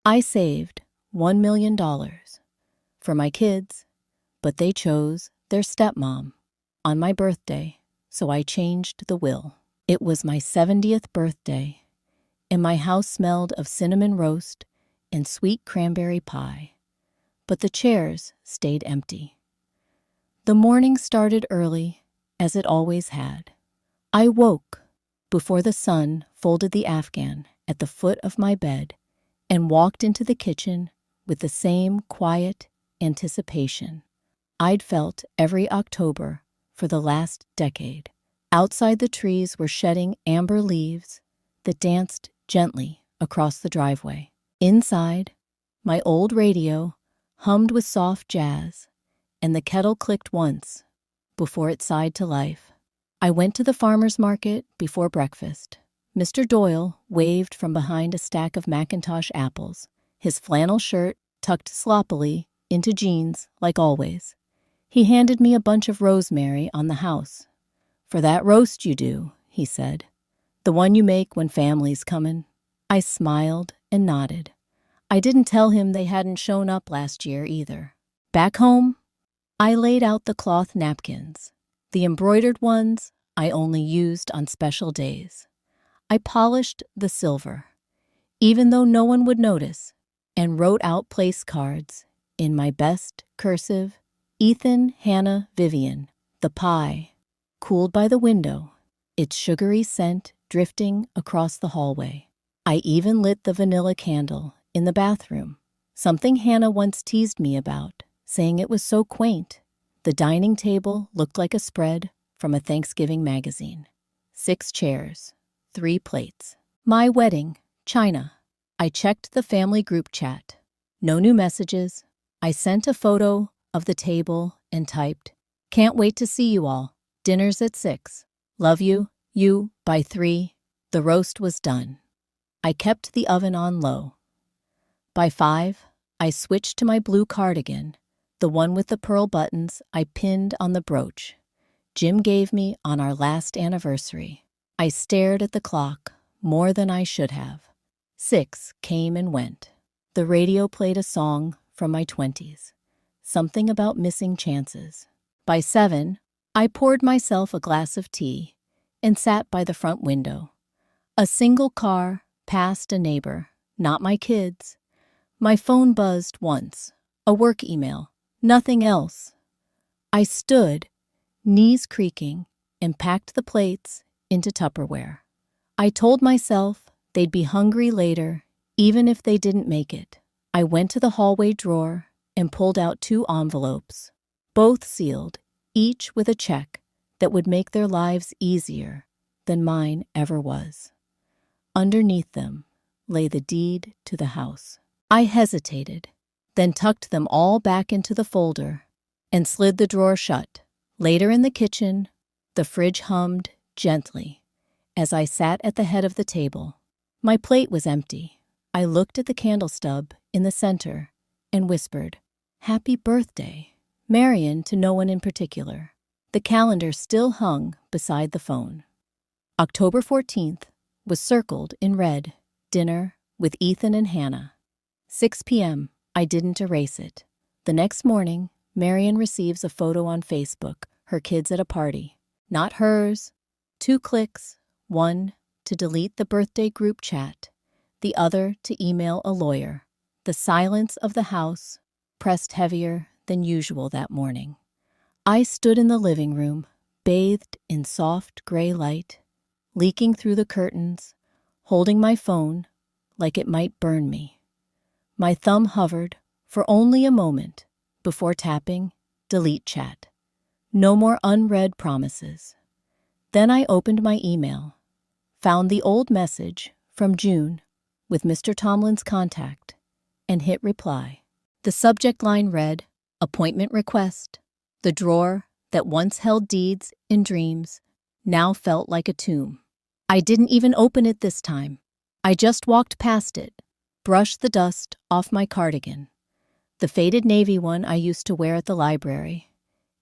I saved $1 million for my kids, but they chose their stepmom on my birthday, so I changed the will. It was my 70th birthday, and my house smelled of cinnamon roast and sweet cranberry pie, but the chairs stayed empty. The morning started early, as it always had. I woke before the sun folded the afghan at the foot of my bed and walked into the kitchen with the same quiet anticipation I'd felt every October for the last decade. Outside, the trees were shedding amber leaves that danced gently across the driveway. Inside, my old radio hummed with soft jazz, and the kettle clicked once before it sighed to life. I went to the farmer's market before breakfast. Mr. Doyle waved from behind a stack of Macintosh apples, his flannel shirt tucked sloppily into jeans like always. He handed me a bunch of rosemary on the house. "For that roast you do," he said. "The one you make when family's comin'." I smiled and nodded. I didn't tell him they hadn't shown up last year either. Back home, I laid out the cloth napkins. The embroidered ones I only used on special days. I polished the silver, even though no one would notice, and wrote out place cards in my best cursive, Ethan, Hannah, Vivian. The pie cooled by the window, its sugary scent drifting across the hallway. I even lit the vanilla candle in the bathroom, something Hannah once teased me about, saying it was so quaint. The dining table looked like a spread from a Thanksgiving magazine. 6 chairs, 3 plates. My wedding, China. I checked the family group chat. No new messages. I sent a photo of the table and typed, "Can't wait to see you all. Dinner's at 6. Love you, you, by 3. The roast was done. I kept the oven on low. By 5, I switched to my blue cardigan, the one with the pearl buttons I pinned on the brooch Jim gave me on our last anniversary. I stared at the clock more than I should have. 6 came and went. The radio played a song from my 20s, something about missing chances. By 7, I poured myself a glass of tea and sat by the front window. A single car passed a neighbor, not my kids. My phone buzzed once, a work email, nothing else. I stood, knees creaking, and packed the plates into Tupperware. I told myself they'd be hungry later, even if they didn't make it. I went to the hallway drawer and pulled out 2 envelopes, both sealed, each with a check that would make their lives easier than mine ever was. Underneath them lay the deed to the house. I hesitated, then tucked them all back into the folder and slid the drawer shut. Later in the kitchen, the fridge hummed gently as I sat at the head of the table. My plate was empty. I looked at the candle stub in the center and whispered, "Happy birthday, Marion," to no one in particular. The calendar still hung beside the phone. October 14th was circled in red, dinner with Ethan and Hannah. 6 p.m. I didn't erase it. The next morning, Marion receives a photo on Facebook, her kids at a party. Not hers. 2 clicks, one to delete the birthday group chat, the other to email a lawyer. The silence of the house pressed heavier than usual that morning. I stood in the living room, bathed in soft gray light, leaking through the curtains, holding my phone like it might burn me. My thumb hovered for only a moment before tapping delete chat. No more unread promises. Then I opened my email, found the old message from June with Mr. Tomlin's contact, and hit reply. The subject line read, "Appointment request." The drawer that once held deeds and dreams now felt like a tomb. I didn't even open it this time. I just walked past it, brushed the dust off my cardigan, the faded navy one I used to wear at the library,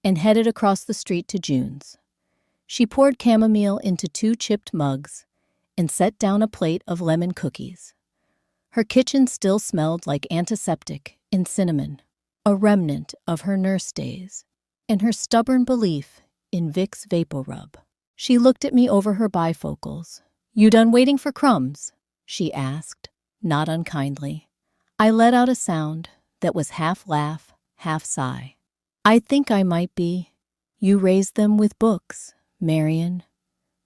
and headed across the street to June's. She poured chamomile into 2 chipped mugs and set down a plate of lemon cookies. Her kitchen still smelled like antiseptic and cinnamon, a remnant of her nurse days, and her stubborn belief in Vicks VapoRub. She looked at me over her bifocals. "You done waiting for crumbs?" she asked, not unkindly. I let out a sound that was half laugh, half sigh. "I think I might be. You raised them with books, Marion.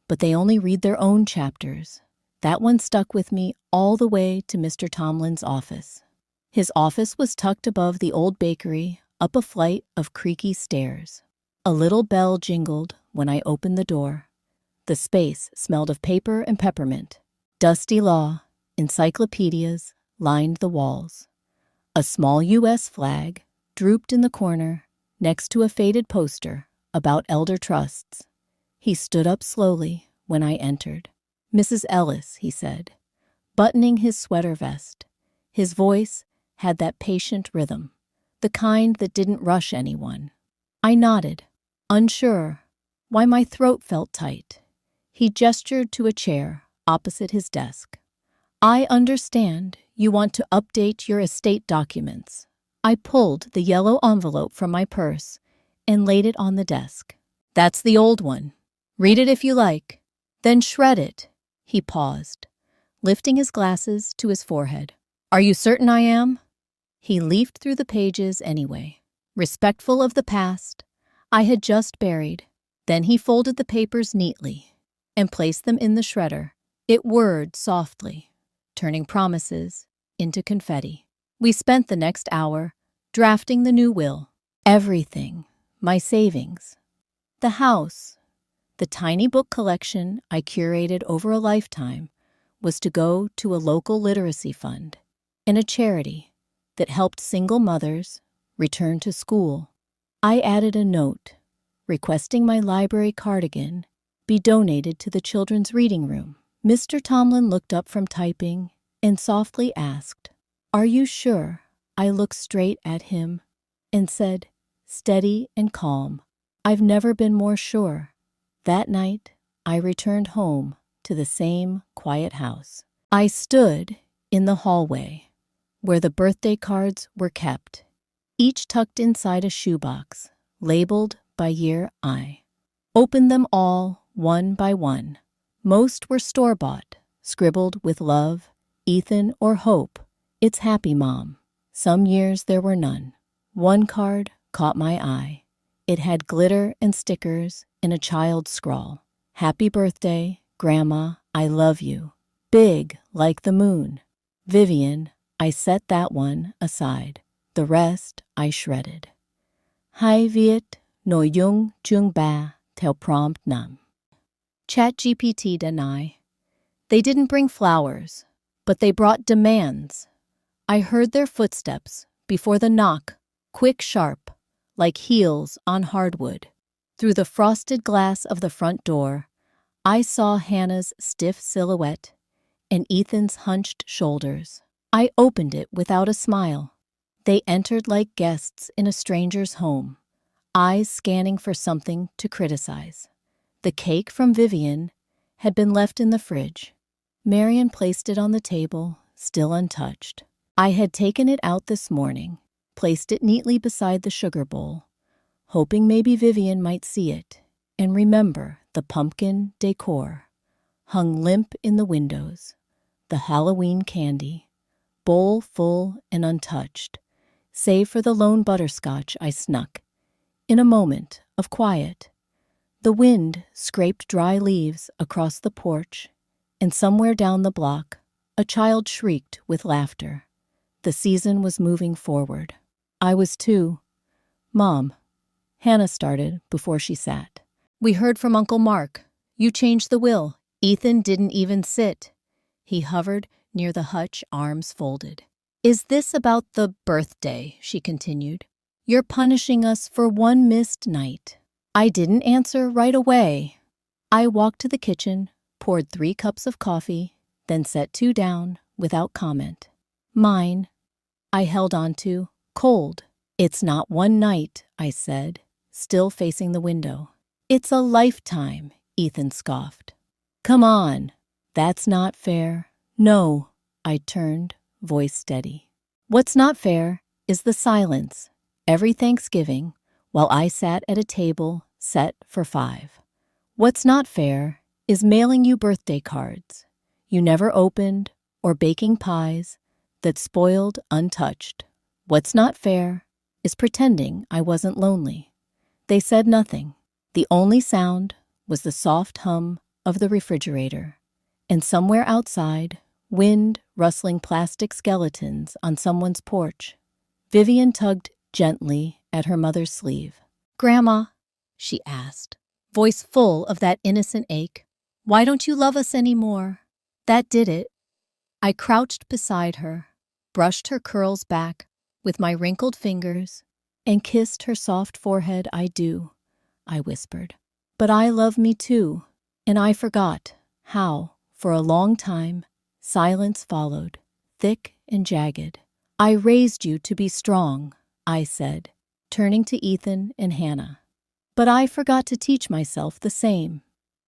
But they only read their own chapters." That one stuck with me all the way to Mr. Tomlin's office. His office was tucked above the old bakery, up a flight of creaky stairs. A little bell jingled when I opened the door. The space smelled of paper and peppermint. Dusty law, encyclopedias lined the walls. A small U.S. flag drooped in the corner next to a faded poster about elder trusts. He stood up slowly when I entered. "Mrs. Ellis," he said, buttoning his sweater vest. His voice had that patient rhythm, the kind that didn't rush anyone. I nodded, unsure why my throat felt tight. He gestured to a chair opposite his desk. "I understand you want to update your estate documents." I pulled the yellow envelope from my purse and laid it on the desk. "That's the old one. Read it if you like. Then shred it." He paused, lifting his glasses to his forehead. "Are you certain I am?" He leafed through the pages anyway, respectful of the past I had just buried. Then he folded the papers neatly and placed them in the shredder. It whirred softly, turning promises into confetti. We spent the next hour drafting the new will. Everything, my savings, the house, the tiny book collection I curated over a lifetime, was to go to a local literacy fund and a charity that helped single mothers return to school. I added a note requesting my library cardigan be donated to the children's reading room. Mr. Tomlin looked up from typing and softly asked, "Are you sure?" I looked straight at him and said, steady and calm, "I've never been more sure." That night, I returned home to the same quiet house. I stood in the hallway where the birthday cards were kept, each tucked inside a shoebox, labeled by year I. Opened them all one by one. Most were store-bought, scribbled with love, Ethan, or hope. "It's happy, Mom." Some years there were none. One card caught my eye. It had glitter and stickers in a child's scrawl. "Happy birthday, Grandma, I love you." Big like the moon. Vivian, I set that one aside. The rest I shredded. "Hai viet no yung chung ba theo prompt nam." ChatGPT deny. They didn't bring flowers, but they brought demands. I heard their footsteps before the knock, quick, sharp, like heels on hardwood. Through the frosted glass of the front door, I saw Hannah's stiff silhouette and Ethan's hunched shoulders. I opened it without a smile. They entered like guests in a stranger's home, eyes scanning for something to criticize. The cake from Vivian had been left in the fridge. Marion placed it on the table, still untouched. I had taken it out this morning, placed it neatly beside the sugar bowl, hoping maybe Vivian might see it and remember the pumpkin decor, hung limp in the windows, the Halloween candy, bowl full and untouched, save for the lone butterscotch I snuck. In a moment of quiet, the wind scraped dry leaves across the porch, and somewhere down the block, a child shrieked with laughter. The season was moving forward. I was too. "Mom," Hannah started before she sat. "We heard from Uncle Mark. You changed the will." Ethan didn't even sit. He hovered near the hutch, arms folded. "Is this about the birthday?" she continued. "You're punishing us for one missed night." I didn't answer right away. I walked to the kitchen, poured 3 cups of coffee, then set 2 down without comment. "Mine," I held on to, cold. "It's not one night," I said, still facing the window. "It's a lifetime," Ethan scoffed. "Come on, that's not fair." "No," I turned, voice steady. What's not fair is the silence every Thanksgiving while I sat at a table set for 5. What's not fair is mailing you birthday cards you never opened or baking pies that spoiled untouched. What's not fair is pretending I wasn't lonely. They said nothing. The only sound was the soft hum of the refrigerator, and somewhere outside, wind rustling plastic skeletons on someone's porch. Vivian tugged gently at her mother's sleeve. "Grandma," she asked, voice full of that innocent ache, "why don't you love us anymore?" That did it. I crouched beside her, brushed her curls back with my wrinkled fingers, and kissed her soft forehead. "I do," I whispered. "But I love me too." And I forgot how, for a long time, silence followed, thick and jagged. "I raised you to be strong," I said, turning to Ethan and Hannah. "But I forgot to teach myself the same."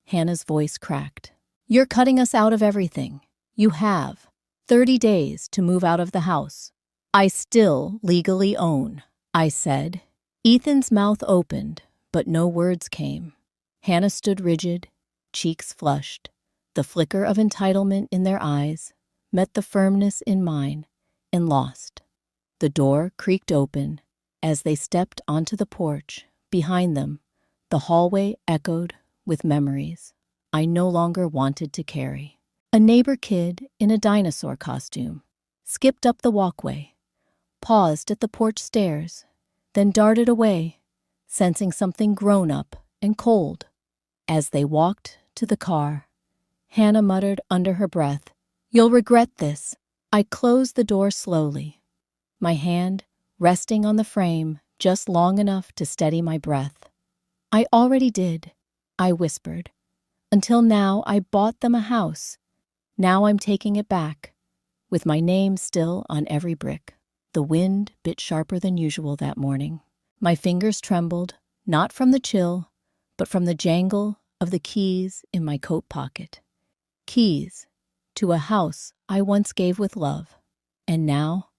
Hannah's voice cracked. "You're cutting us out of everything. You have 30 days to move out of the house." "I still legally own," I said. Ethan's mouth opened, but no words came. Hannah stood rigid, cheeks flushed. The flicker of entitlement in their eyes met the firmness in mine and lost. The door creaked open as they stepped onto the porch. Behind them, the hallway echoed with memories I no longer wanted to carry. A neighbor kid in a dinosaur costume skipped up the walkway, paused at the porch stairs, then darted away, sensing something grown-up and cold. As they walked to the car, Hannah muttered under her breath, "You'll regret this." I closed the door slowly, my hand resting on the frame just long enough to steady my breath. "I already did," I whispered. "Until now, I bought them a house. Now I'm taking it back, with my name still on every brick." The wind bit sharper than usual that morning. My fingers trembled, not from the chill, but from the jangle of the keys in my coat pocket. Keys to a house I once gave with love, and now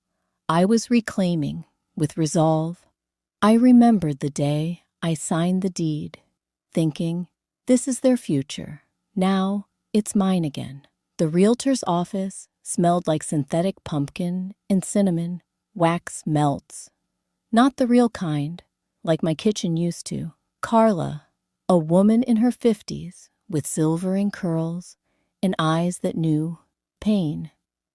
I was reclaiming with resolve. I remembered the day I signed the deed, thinking, this is their future. Now it's mine again. The realtor's office smelled like synthetic pumpkin and cinnamon. Wax melts. Not the real kind, like my kitchen used to. Carla, a woman in her 50s with silvering curls and eyes that knew pain,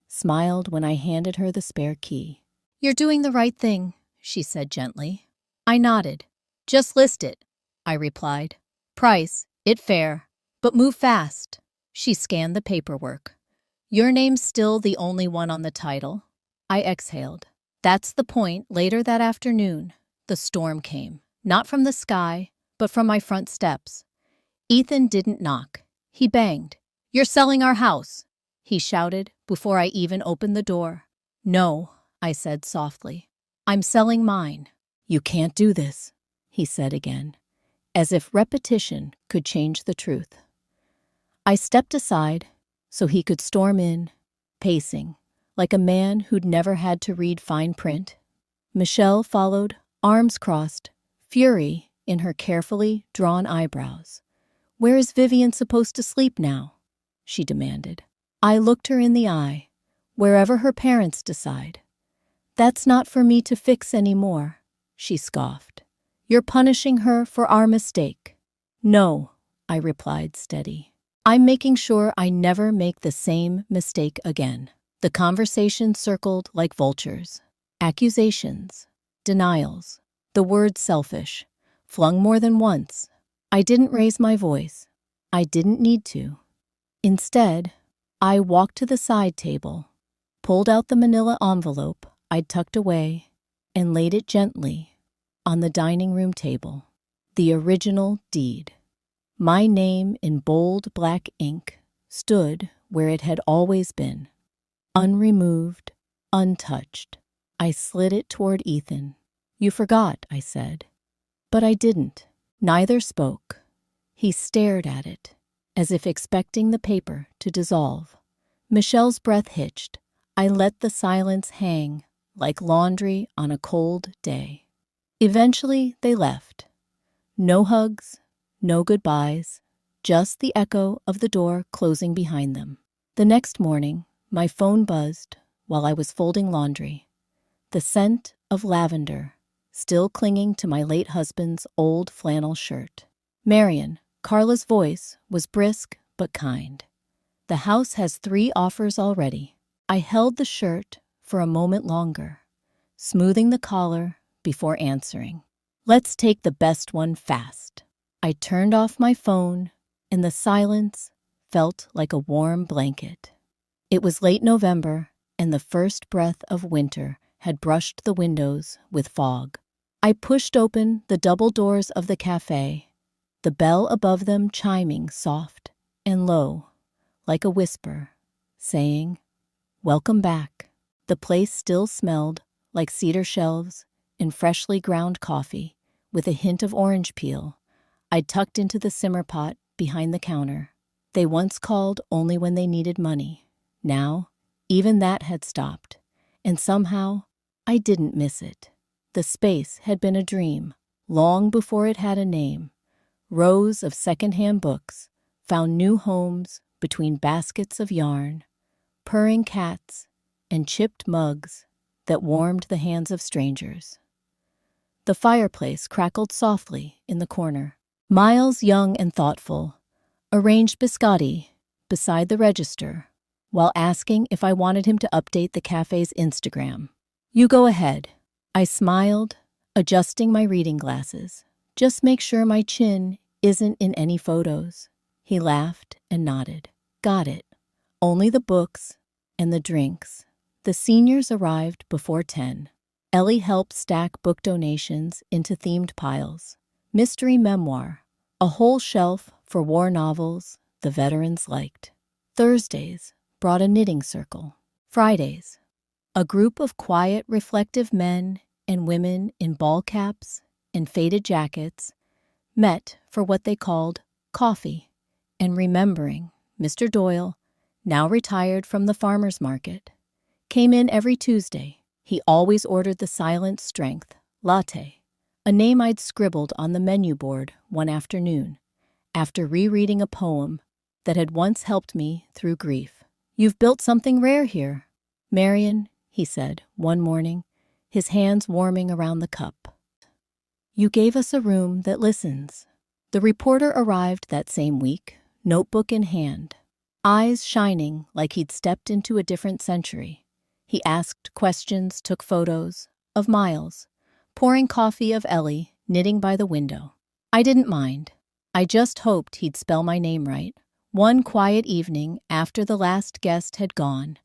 smiled when I handed her the spare key. "You're doing the right thing," she said gently. I nodded. "Just list it," I replied. "Price, it fair, but move fast." She scanned the paperwork. "Your name's still the only one on the title." I exhaled. That's the point. Later that afternoon, the storm came, not from the sky, but from my front steps. Ethan didn't knock. He banged. "You're selling our house," he shouted before I even opened the door. "No," I said softly. "I'm selling mine." "You can't do this," he said again, as if repetition could change the truth. I stepped aside so he could storm in, pacing, like a man who'd never had to read fine print. Michelle followed, arms crossed, fury in her carefully drawn eyebrows. "Where is Vivian supposed to sleep now?" she demanded. I looked her in the eye. "Wherever her parents decide." "That's not for me to fix anymore," she scoffed. "You're punishing her for our mistake." "No," I replied steady. "I'm making sure I never make the same mistake again." The conversation circled like vultures. Accusations, denials, the word selfish, flung more than once. I didn't raise my voice. I didn't need to. Instead, I walked to the side table, pulled out the manila envelope I'd tucked away, and laid it gently on the dining room table. The original deed. My name in bold black ink stood where it had always been. Unremoved, untouched. I slid it toward Ethan. "You forgot," I said. But I didn't. Neither spoke. He stared at it, as if expecting the paper to dissolve. Michelle's breath hitched. I let the silence hang like laundry on a cold day. Eventually, they left. No hugs, no goodbyes, just the echo of the door closing behind them. The next morning, my phone buzzed while I was folding laundry. The scent of lavender still clinging to my late husband's old flannel shirt. Marion, Carla's voice was brisk but kind. The house has 3 offers already. I held the shirt for a moment longer, smoothing the collar before answering. Let's take the best one fast. I turned off my phone, and the silence felt like a warm blanket. It was late November, and the first breath of winter had brushed the windows with fog. I pushed open the double doors of the cafe, the bell above them chiming soft and low, like a whisper, saying, "Welcome back." The place still smelled like cedar shelves and freshly ground coffee, with a hint of orange peel I'd tucked into the simmer pot behind the counter. They once called only when they needed money. Now, even that had stopped, and somehow I didn't miss it. The space had been a dream, long before it had a name. Rows of secondhand books found new homes between baskets of yarn, purring cats, and chipped mugs that warmed the hands of strangers. The fireplace crackled softly in the corner. Miles, young and thoughtful, arranged biscotti beside the register while asking if I wanted him to update the cafe's Instagram. "You go ahead." I smiled, adjusting my reading glasses. "Just make sure my chin isn't in any photos." He laughed and nodded. "Got it. Only the books and the drinks." The seniors arrived before 10. Ellie helped stack book donations into themed piles. Mystery memoir, a whole shelf for war novels the veterans liked. Thursdays brought a knitting circle. Fridays, a group of quiet, reflective men and women in ball caps and faded jackets met for what they called coffee and remembering. Mr. Doyle, now retired from the farmer's market, came in every Tuesday. He always ordered the Silent Strength latte, a name I'd scribbled on the menu board one afternoon after rereading a poem that had once helped me through grief. "You've built something rare here, Marion," he said one morning, his hands warming around the cup. "You gave us a room that listens." The reporter arrived that same week, notebook in hand, eyes shining like he'd stepped into a different century. He asked questions, took photos of Miles, pouring coffee of Ellie, knitting by the window. I didn't mind. I just hoped he'd spell my name right. One quiet evening after the last guest had gone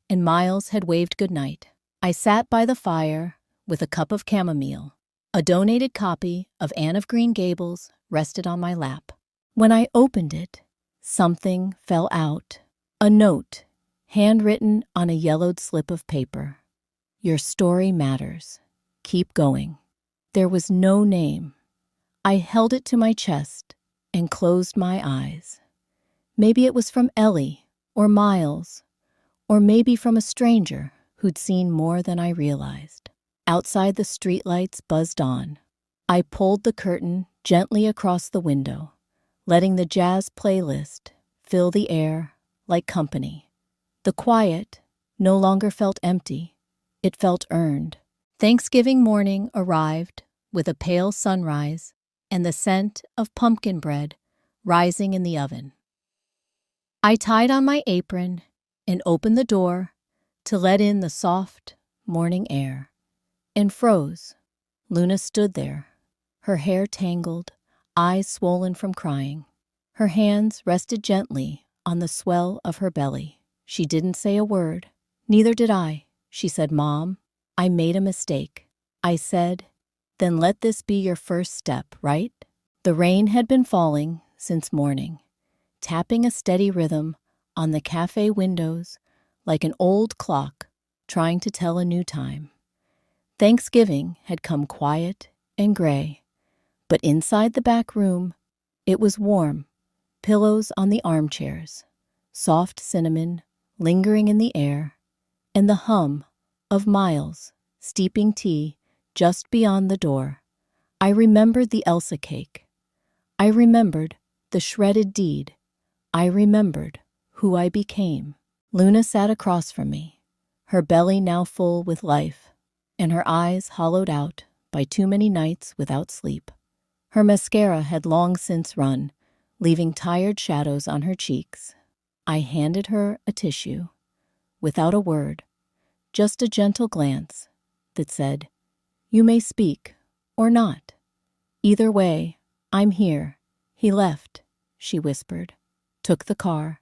and Miles had waved goodnight, I sat by the fire with a cup of chamomile. A donated copy of Anne of Green Gables rested on my lap. When I opened it, something fell out. A note, handwritten on a yellowed slip of paper. "Your story matters. Keep going." There was no name. I held it to my chest and closed my eyes. Maybe it was from Ellie or Miles, or maybe from a stranger who'd seen more than I realized. Outside, the streetlights buzzed on. I pulled the curtain gently across the window, letting the jazz playlist fill the air like company. The quiet no longer felt empty. It felt earned. Thanksgiving morning arrived with a pale sunrise and the scent of pumpkin bread rising in the oven. I tied on my apron and opened the door to let in the soft morning air, and froze. Luna stood there, her hair tangled, eyes swollen from crying. Her hands rested gently on the swell of her belly. She didn't say a word. Neither did I. She said, "Mom, I made a mistake." I said, "Then let this be your first step, right?" The rain had been falling since morning, tapping a steady rhythm on the cafe windows like an old clock trying to tell a new time. Thanksgiving had come quiet and gray, but inside the back room, it was warm, pillows on the armchairs, soft cinnamon lingering in the air, and the hum of Miles steeping tea just beyond the door. I remembered the Elsa cake. I remembered the shredded deed. I remembered who I became. Luna sat across from me, her belly now full with life, and her eyes hollowed out by too many nights without sleep. Her mascara had long since run, leaving tired shadows on her cheeks. I handed her a tissue, without a word, just a gentle glance that said, "You may speak, or not. Either way, I'm here." He left, she whispered, took the car,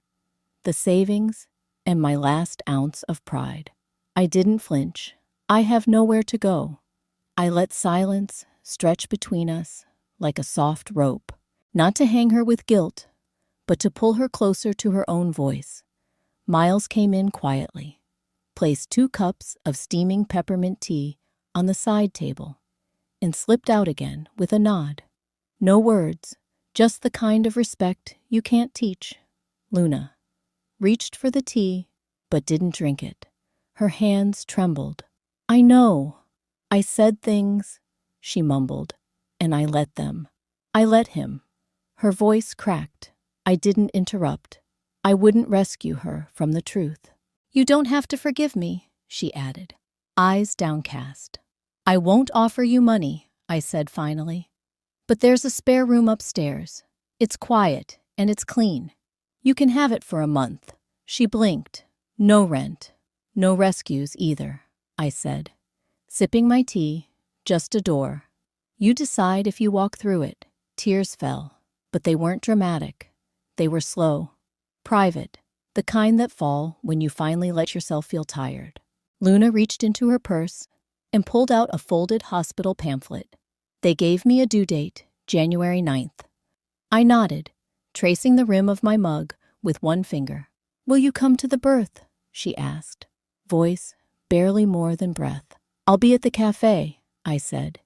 the savings, and my last ounce of pride. I didn't flinch. I have nowhere to go. I let silence stretch between us like a soft rope, not to hang her with guilt, but to pull her closer to her own voice. Miles came in quietly, placed 2 cups of steaming peppermint tea on the side table, and slipped out again with a nod. No words, just the kind of respect you can't teach. Luna reached for the tea, but didn't drink it. Her hands trembled. "I know. I said things," she mumbled, "and I let them. I let him." Her voice cracked. I didn't interrupt. I wouldn't rescue her from the truth. "You don't have to forgive me," she added, eyes downcast. "I won't offer you money," I said finally. "But there's a spare room upstairs. It's quiet and it's clean. You can have it for a month." She blinked. "No rent. No rescues either," I said, sipping my tea. "Just a door. You decide if you walk through it." Tears fell, but they weren't dramatic. They were slow, private, the kind that fall when you finally let yourself feel tired. Luna reached into her purse and pulled out a folded hospital pamphlet. They gave me a due date, January 9th. I nodded, tracing the rim of my mug with one finger. "Will you come to the birth?" she asked, voice barely more than breath. "I'll be at the cafe," I said.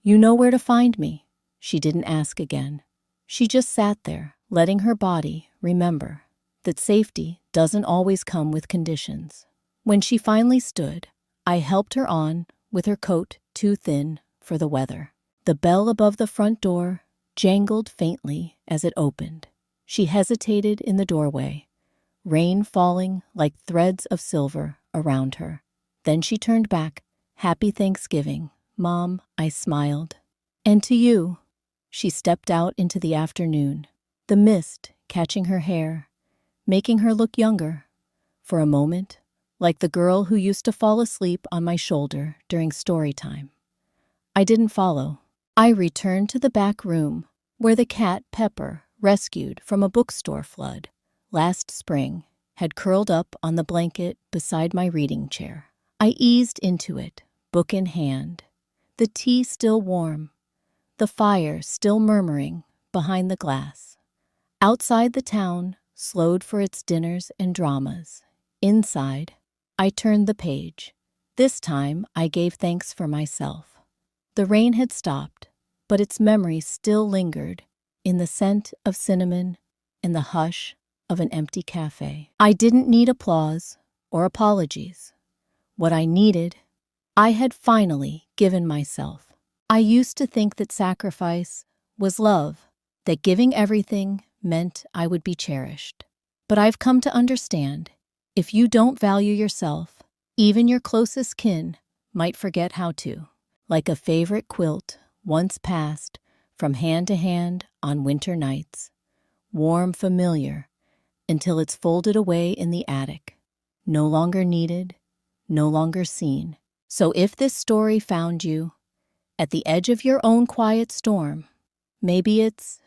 "You know where to find me." She didn't ask again. She just sat there, letting her body remember that safety doesn't always come with conditions. When she finally stood, I helped her on with her coat too thin for the weather. The bell above the front door jangled faintly as it opened. She hesitated in the doorway, rain falling like threads of silver around her. Then she turned back. "Happy Thanksgiving, Mom," I smiled. "And to you." She stepped out into the afternoon, the mist catching her hair, making her look younger. For a moment, like the girl who used to fall asleep on my shoulder during story time. I didn't follow. I returned to the back room, where the cat Pepper, rescued from a bookstore flood last spring, had curled up on the blanket beside my reading chair. I eased into it, book in hand, the tea still warm, the fire still murmuring behind the glass. Outside, the town slowed for its dinners and dramas. Inside, I turned the page. This time, I gave thanks for myself. The rain had stopped, but its memory still lingered in the scent of cinnamon and the hush of an empty cafe. I didn't need applause or apologies. What I needed, I had finally given myself. I used to think that sacrifice was love, that giving everything meant I would be cherished. But I've come to understand, if you don't value yourself, even your closest kin might forget how to. Like a favorite quilt once passed from hand to hand on winter nights, warm, familiar, until it's folded away in the attic, no longer needed, no longer seen. So if this story found you at the edge of your own quiet storm, maybe it's